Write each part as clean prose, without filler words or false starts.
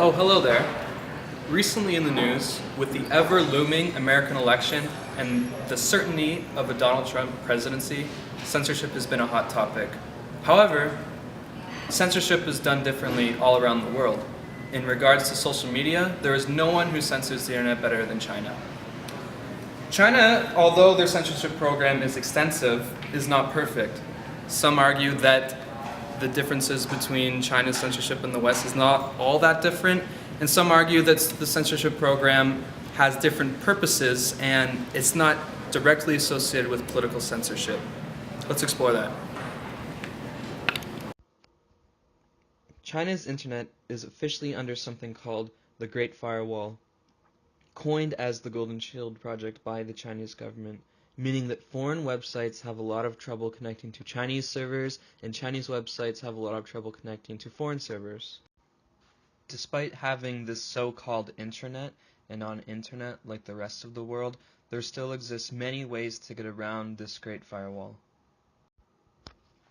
Oh, hello there. Recently in the news, with the ever-looming American election and the certainty of a Donald Trump presidency, censorship has been a hot topic. However, censorship is done differently all around the world. In regards to social media, there is no one who censors the internet better than China. China, although their censorship program is extensive, is not perfect. Some argue that the differences between China's censorship and the West is not all that different, and some argue that the censorship program has different purposes and it's not directly associated with political censorship. Let's explore that. China's internet is officially under something called the Great Firewall, coined as the Golden Shield project by the Chinese government, meaning that foreign websites have a lot of trouble connecting to Chinese servers, and Chinese websites have a lot of trouble connecting to foreign servers. Despite having this so-called internet and non-internet like the rest of the world, there still exists many ways to get around this Great Firewall.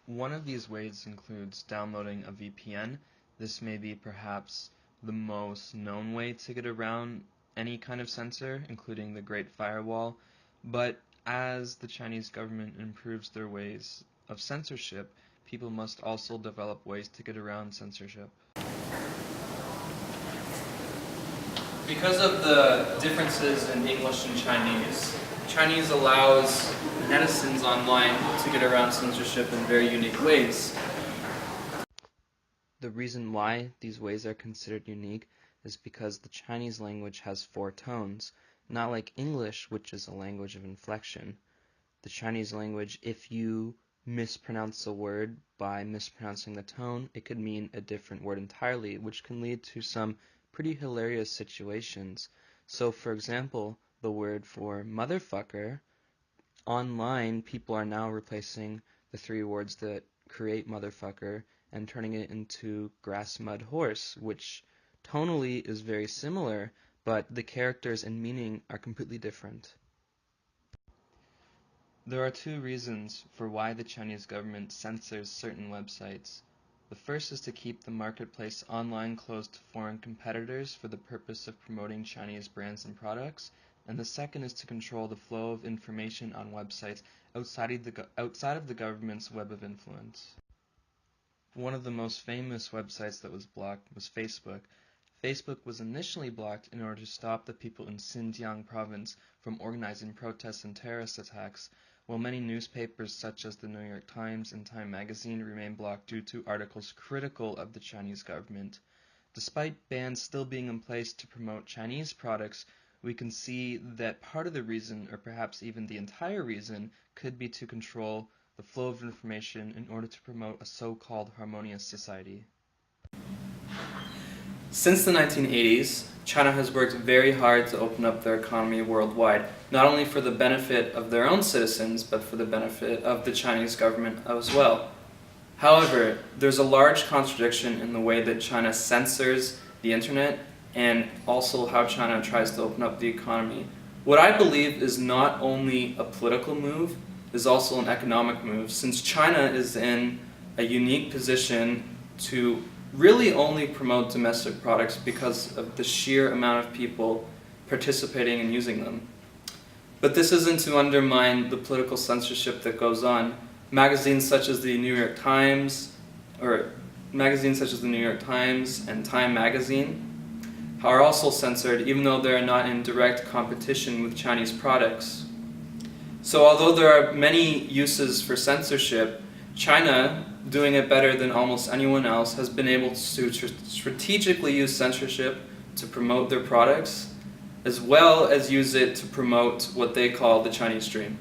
One of these ways includes downloading a VPN. This may be perhaps the most known way to get around any kind of censor, including the Great Firewall, but as the Chinese government improves their ways of censorship, people must also develop ways to get around censorship. Because of the differences in English and Chinese allows netizens online to get around censorship in very unique ways. The reason why these ways are considered unique is because the Chinese language has 4 tones, not like English, which is a language of inflection. The Chinese language, if you mispronounce a word by mispronouncing the tone, it could mean a different word entirely, which can lead to some pretty hilarious situations. So, for example, the word for motherfucker, online people are now replacing the 3 words that create motherfucker and turning it into grass mud horse, which tonally is very similar, but the characters and meaning are completely different. There are 2 reasons for why the Chinese government censors certain websites. The first is to keep the marketplace online closed to foreign competitors for the purpose of promoting Chinese brands and products, and the second is to control the flow of information on websites outside of the government's web of influence. One of the most famous websites that was blocked was Facebook. Facebook was initially blocked in order to stop the people in Xinjiang province from organizing protests and terrorist attacks, while many newspapers such as the New York Times and Time magazine remain blocked due to articles critical of the Chinese government. Despite bans still being in place to promote Chinese products, we can see that part of the reason, or perhaps even the entire reason, could be to control the flow of information in order to promote a so-called harmonious society. Since the 1980s, China has worked very hard to open up their economy worldwide, not only for the benefit of their own citizens, but for the benefit of the Chinese government as well. However, there's a large contradiction in the way that China censors the internet and also how China tries to open up the economy. What I believe is not only a political move, is also an economic move, since China is in a unique position to really only promote domestic products because of the sheer amount of people participating and using them. But this isn't to undermine the political censorship that goes on. Magazines such as the New York Times and Time magazine are also censored, even though they are not in direct competition with Chinese products. So although there are many uses for censorship, China, doing it better than almost anyone else, has been able to strategically use censorship to promote their products, as well as use it to promote what they call the Chinese dream.